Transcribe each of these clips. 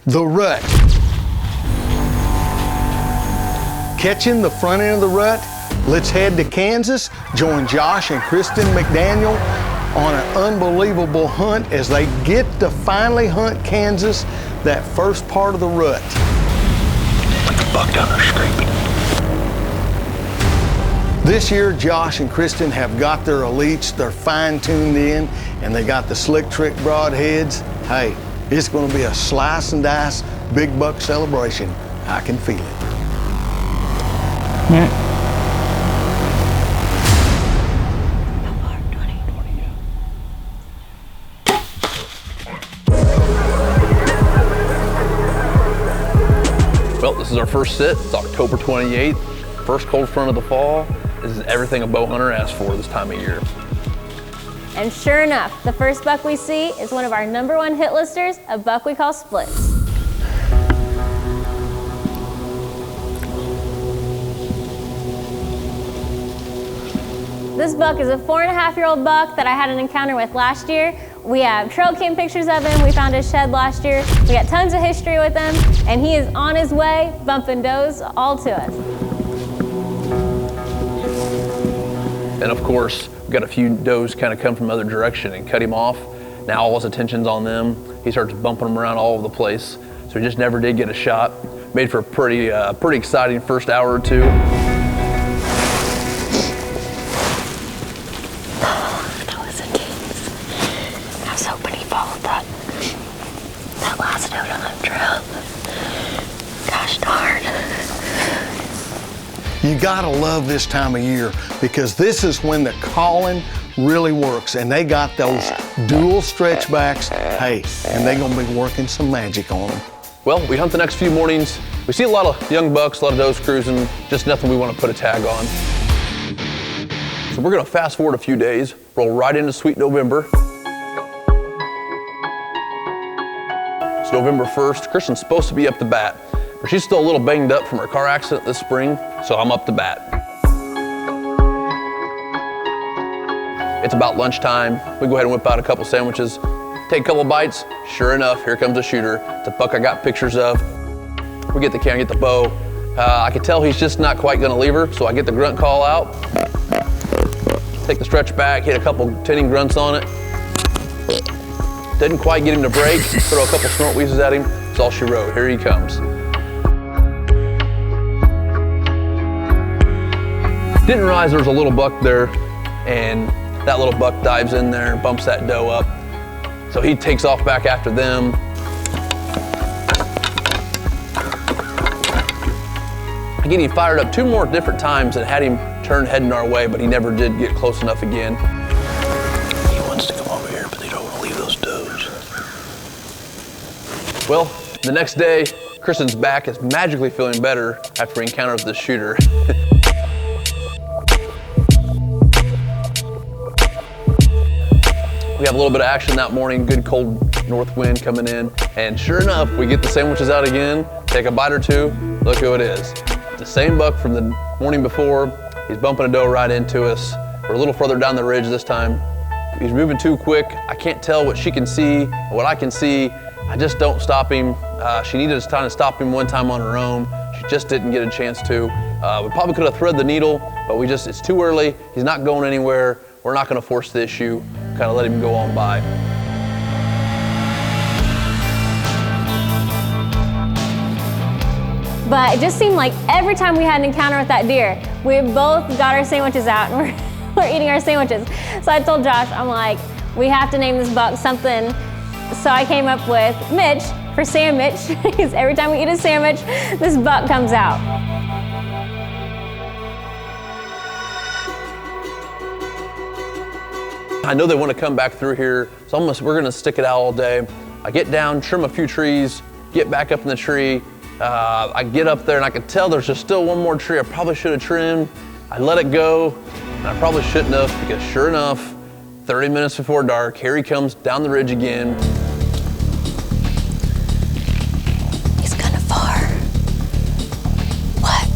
The rut. Catching the front end of the rut, let's head to Kansas, join Josh and Kristen McDaniel on an unbelievable hunt as they get to finally hunt Kansas, that first part of the rut. Like the buck down the street. This year, Josh and Kristen have got their elites, they're fine-tuned in, and they got the slick trick broadheads. Hey, it's gonna be a slice and dice, big buck celebration. I can feel it. Yeah. Well, this is our first sit. It's October 28th, first cold front of the fall. This is everything a bow hunter asks for this time of year. And sure enough, the first buck we see is one of our #1 hit listers, a buck we call Splits. This buck is a 4.5-year-old buck that I had an encounter with last year. We have trail cam pictures of him. We found his shed last year. We got tons of history with him, and he is on his way, bumping does all to us. And of course, we got a few does kind of come from the other direction and cut him off. Now all his attention's on them. He starts bumping them around all over the place. So he just never did get a shot. Made for a pretty exciting first hour or two. That was intense. I was hoping he followed that last note on that trail. Gosh darn. You gotta love this time of year because this is when the calling really works, and they got those dual stretch backs, hey, and they're gonna be working some magic on them. Well, we hunt the next few mornings. We see a lot of young bucks, a lot of does cruising, just nothing we want to put a tag on. So we're gonna fast forward a few days, roll right into sweet November. It's November 1st. Kristen's supposed to be up to bat, but she's still a little banged up from her car accident this spring, so I'm up to bat. It's about lunchtime. We go ahead and whip out a couple sandwiches, take a couple bites. Sure enough, here comes a shooter. It's a buck I got pictures of. We get the camera, get the bow. I can tell he's just not quite gonna leave her, so I get the grunt call out. Take the stretch back, hit a couple tinning grunts on it. Didn't quite get him to break. Throw a couple snort wheezes at him. That's all she wrote. Here he comes. Didn't realize there was a little buck there, and that little buck dives in there and bumps that doe up. So he takes off back after them. I get him fired up 2 more different times and had him turn heading our way, but he never did get close enough again. He wants to come over here, but they don't want to leave those does. Well, the next day, Kristen's back is magically feeling better after he encounters this shooter. We have a little bit of action that morning, good cold north wind coming in, and sure enough, we get the sandwiches out again, take a bite or two, look who it is. The same buck from the morning before. He's bumping a doe right into us. We're a little further down the ridge this time. He's moving too quick. I can't tell what she can see or what I can see. I just don't stop him. She needed us time to stop him one time on her own. She just didn't get a chance to. We probably could have threaded the needle, but it's too early. He's not going anywhere. We're not gonna force the issue. Kind of let him go on by. But it just seemed like every time we had an encounter with that deer, we both got our sandwiches out and we're eating our sandwiches. So I told Josh, I'm like, we have to name this buck something. So I came up with Mitch for sandwich, because every time we eat a sandwich, this buck comes out. I know they want to come back through here, so we're gonna stick it out all day. I get down, trim a few trees, get back up in the tree. I get up there and I can tell there's just still one more tree I probably should have trimmed. I let it go, and I probably shouldn't have, because sure enough, 30 minutes before dark, here he comes down the ridge again. He's kind of far. What?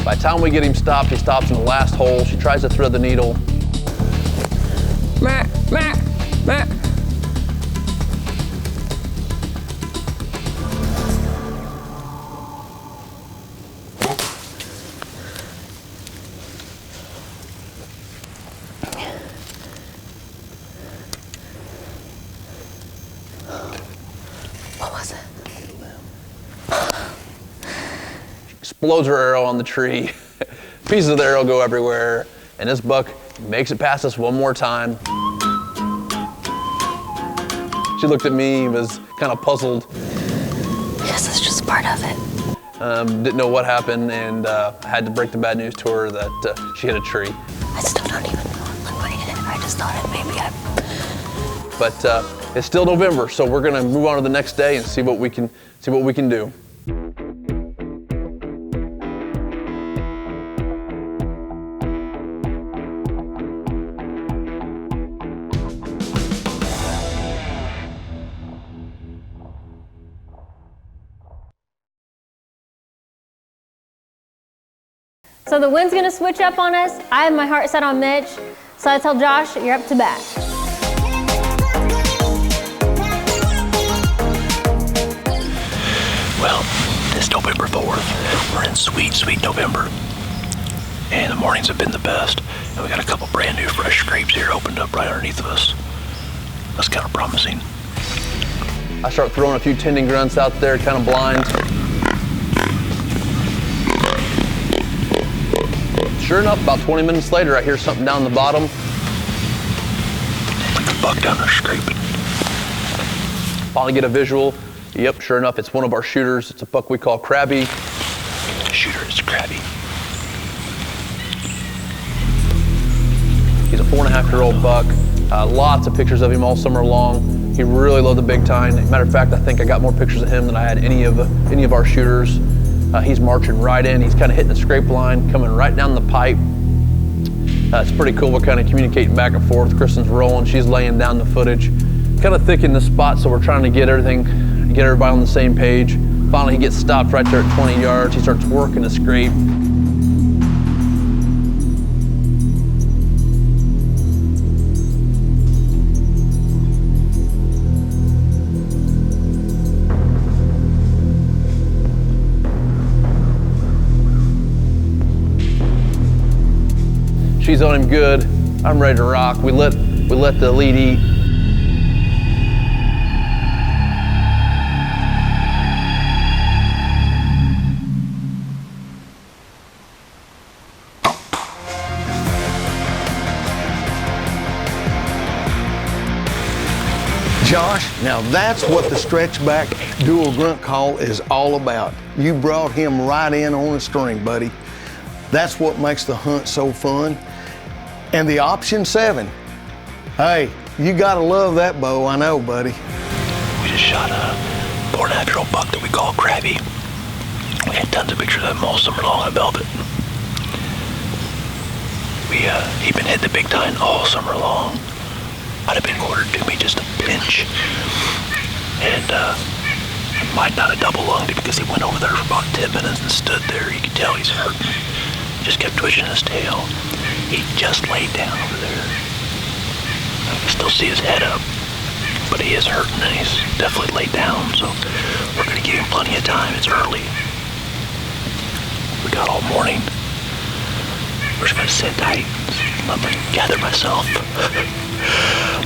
By the time we get him stopped, he stops in the last hole. She tries to thread the needle. Meh, meh, meh. What was it? Explodes her arrow on the tree. Pieces of the arrow go everywhere, and this buck makes it past us one more time. She looked at me, was kind of puzzled. Yes, it's just part of it. Didn't know what happened, and had to break the bad news to her that she hit a tree. I still don't even know what I hit. I just thought it maybe But it's still November, so we're gonna move on to the next day and see what we can do. So the wind's gonna switch up on us. I have my heart set on Mitch. So I tell Josh, you're up to bat. Well, it's November 4th. We're in sweet, sweet November. And the mornings have been the best. And we got a couple brand new fresh scrapes here opened up right underneath of us. That's kind of promising. I start throwing a few tending grunts out there, kind of blind. Sure enough, about 20 minutes later, I hear something down the bottom. Like a buck down there scraping. Finally get a visual. Yep, sure enough, it's one of our shooters. It's a buck we call Crabby. Shooter is Crabby. He's a 4.5-year-old buck. Lots of pictures of him all summer long. He really loved the big tine. Matter of fact, I think I got more pictures of him than I had any of our shooters. He's marching right in. He's kind of hitting the scrape line, coming right down the pipe. It's pretty cool. We're kind of communicating back and forth. Kristen's rolling. She's laying down the footage. Kind of thick in the spot, so we're trying to get everybody on the same page. Finally, he gets stopped right there at 20 yards. He starts working the scrape. She's on him good. I'm ready to rock. We let the lead eat. Josh, now that's what the stretchback dual grunt call is all about. You brought him right in on a string, buddy. That's what makes the hunt so fun. And the option 7. Hey, you gotta love that bow, I know, buddy. We just shot a 4.5-year-old buck that we call Crabby. We had tons of pictures of him all summer long on Velvet. He'd been hitting the big tine all summer long. Might have been quartered to me just a pinch. And might not have double lunged it because he went over there for about 10 minutes and stood there. You could tell he's hurting. Just kept twitching his tail. He just laid down over there. I can still see his head up, but he is hurting and he's definitely laid down, so we're gonna give him plenty of time. It's early. We got all morning. We're just gonna sit tight. I'm gonna gather myself.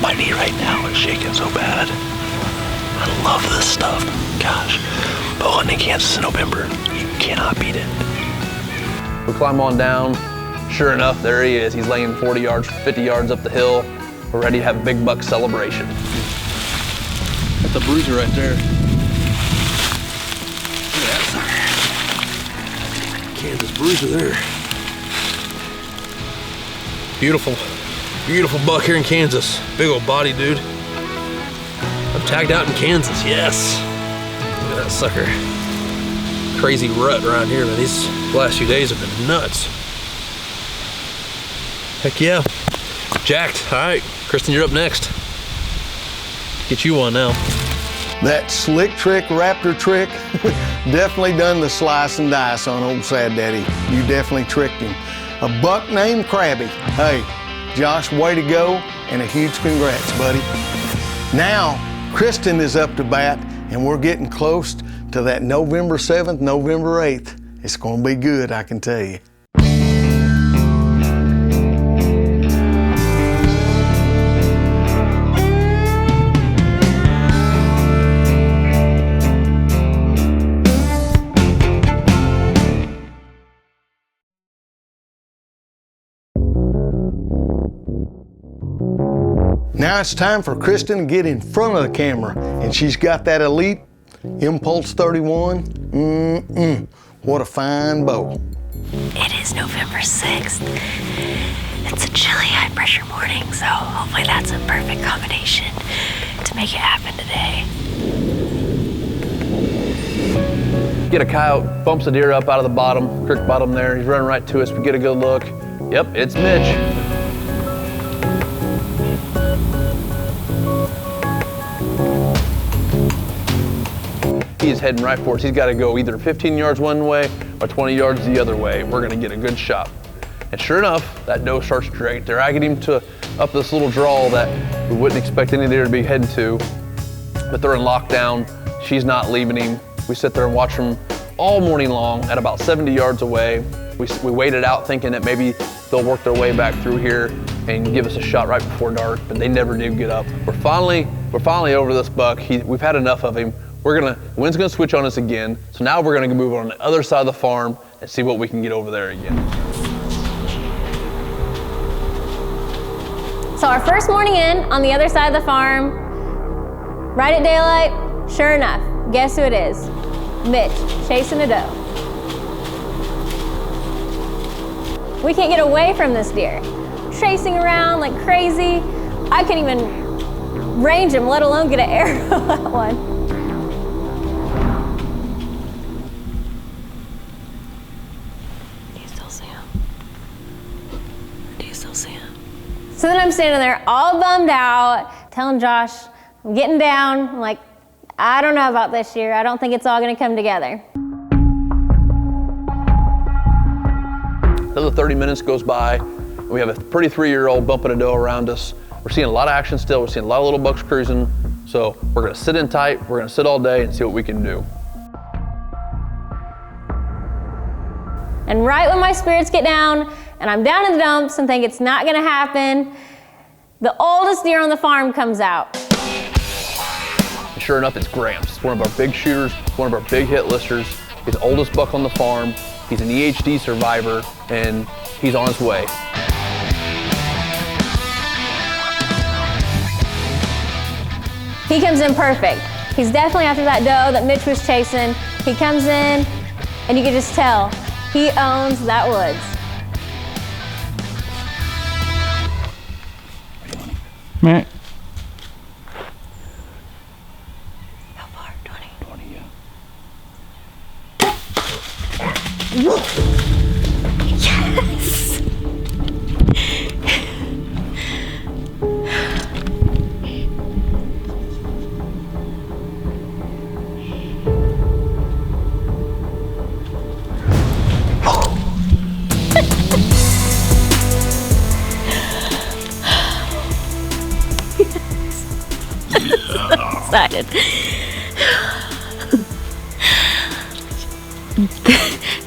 My knee right now is shaking so bad. I love love this stuff. Gosh, bow hunting in Kansas in November, you cannot beat it. We climb on down. Sure enough, there he is. He's laying 40 yards, 50 yards up the hill. We're ready to have a big buck celebration. That's a bruiser right there. Look at that sucker. Kansas bruiser there. Beautiful, beautiful buck here in Kansas. Big old body, dude. I'm tagged out in Kansas, yes. Look at that sucker. Crazy rut around here, man. These last few days have been nuts. Heck yeah. Jacked. All right, Kristen, you're up next. Get you one now. That slick trick, raptor trick, definitely done the slice and dice on old Sad Daddy. You definitely tricked him. A buck named Krabby. Hey, Josh, way to go, and a huge congrats, buddy. Now, Kristen is up to bat, and we're getting close to that November 7th, November 8th. It's gonna be good, I can tell you. Now it's time for Kristen to get in front of the camera, and she's got that elite Impulse 31. What a fine bow. It is November 6th. It's a chilly, high-pressure morning, so hopefully that's a perfect combination to make it happen today. Get a coyote, bumps a deer up out of the bottom, creek bottom there. He's running right to us. We get a good look. Yep, it's Mitch. He's heading right for us. He's got to go either 15 yards one way or 20 yards the other way. We're going to get a good shot. And sure enough, that doe starts straight. Dragging him up this little draw that we wouldn't expect any deer to be heading to. But they're in lockdown. She's not leaving him. We sit there and watch him all morning long at about 70 yards away. We waited out thinking that maybe they'll work their way back through here and give us a shot right before dark, but they never do get up. We're finally over this buck. We've had enough of him. The wind's gonna switch on us again. So now we're gonna move on the other side of the farm and see what we can get over there again. So our first morning in on the other side of the farm, right at daylight, sure enough, guess who it is? Mitch, chasing a doe. We can't get away from this deer. Chasing around like crazy. I couldn't even range him, let alone get an arrow at one. So then I'm standing there all bummed out, telling Josh, I'm getting down. I'm like, I don't know about this year. I don't think it's all gonna come together. Another 30 minutes goes by. We have a pretty 3-year-old bumping a doe around us. We're seeing a lot of action still. We're seeing a lot of little bucks cruising. So we're gonna sit in tight. We're gonna sit all day and see what we can do. And right when my spirits get down, and I'm down in the dumps and think it's not gonna happen, the oldest deer on the farm comes out. And sure enough, it's Gramps. It's one of our big shooters, one of our big hit listers. He's the oldest buck on the farm. He's an EHD survivor, and he's on his way. He comes in perfect. He's definitely after that doe that Mitch was chasing. He comes in, and you can just tell, he owns that woods. Right. How far? 20? 20, yeah. Yes! Excited.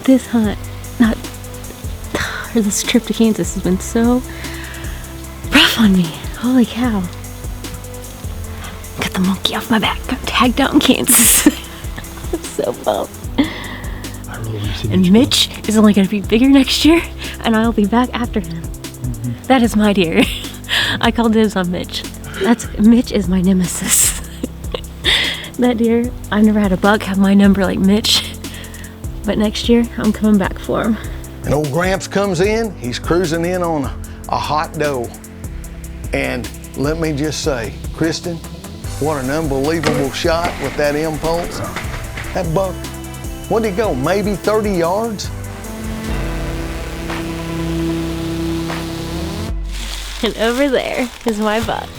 This hunt, this trip to Kansas has been so rough on me. Holy cow. Got the monkey off my back. Got tagged out in Kansas. I'm so pumped. And Mitch is only gonna be bigger next year, and I'll be back after him. That is my deer. I call dibs on Mitch. Mitch is my nemesis. That deer, I've never had a buck have my number like Mitch, but next year I'm coming back for him. And old Gramps comes in, he's cruising in on a hot doe. And let me just say, Kristen, what an unbelievable shot with that impulse. That buck, what'd he go, maybe 30 yards? And over there is my buck.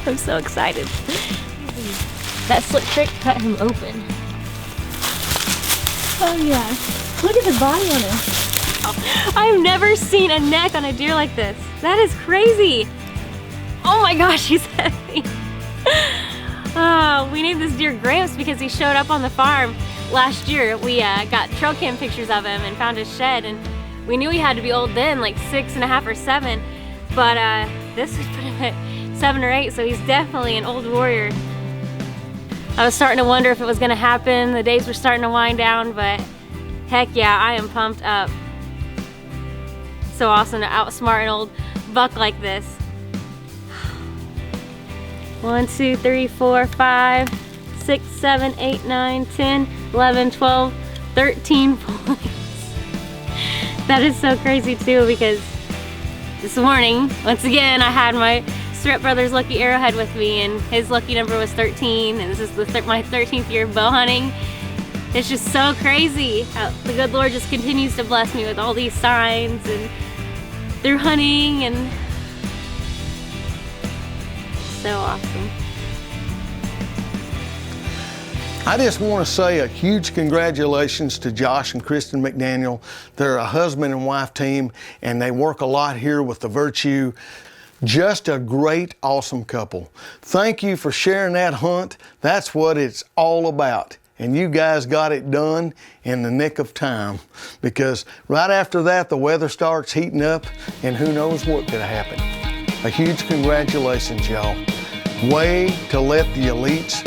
I'm so excited. That slick trick cut him open. Oh yeah, look at the body on him. I've never seen a neck on a deer like this. That is crazy. Oh my gosh, he's heavy. Oh, we named this deer Gramps because he showed up on the farm last year. We got trail cam pictures of him and found his shed, and we knew he had to be old then, like 6.5 or 7, but this would put him at 7 or 8, so he's definitely an old warrior. I was starting to wonder if it was gonna happen. The days were starting to wind down, but heck yeah, I am pumped up. So awesome to outsmart an old buck like this. 1, 2, 3, 4, 5, 6, 7, 8, 9, 10, 11, 12, 13 points. That is so crazy too, because this morning, once again, I had my Strip Brothers Lucky Arrowhead with me, and his lucky number was 13, and this is my 13th year of bow hunting. It's just so crazy how the good Lord just continues to bless me with all these signs and through hunting, and so awesome. I just want to say a huge congratulations to Josh and Kristen McDaniel. They're a husband and wife team, and they work a lot here with the Virtue. Just a great, awesome couple. Thank you for sharing that hunt. That's what it's all about. And you guys got it done in the nick of time, because right after that, the weather starts heating up, and who knows what could happen. A huge congratulations, y'all. Way to let the elites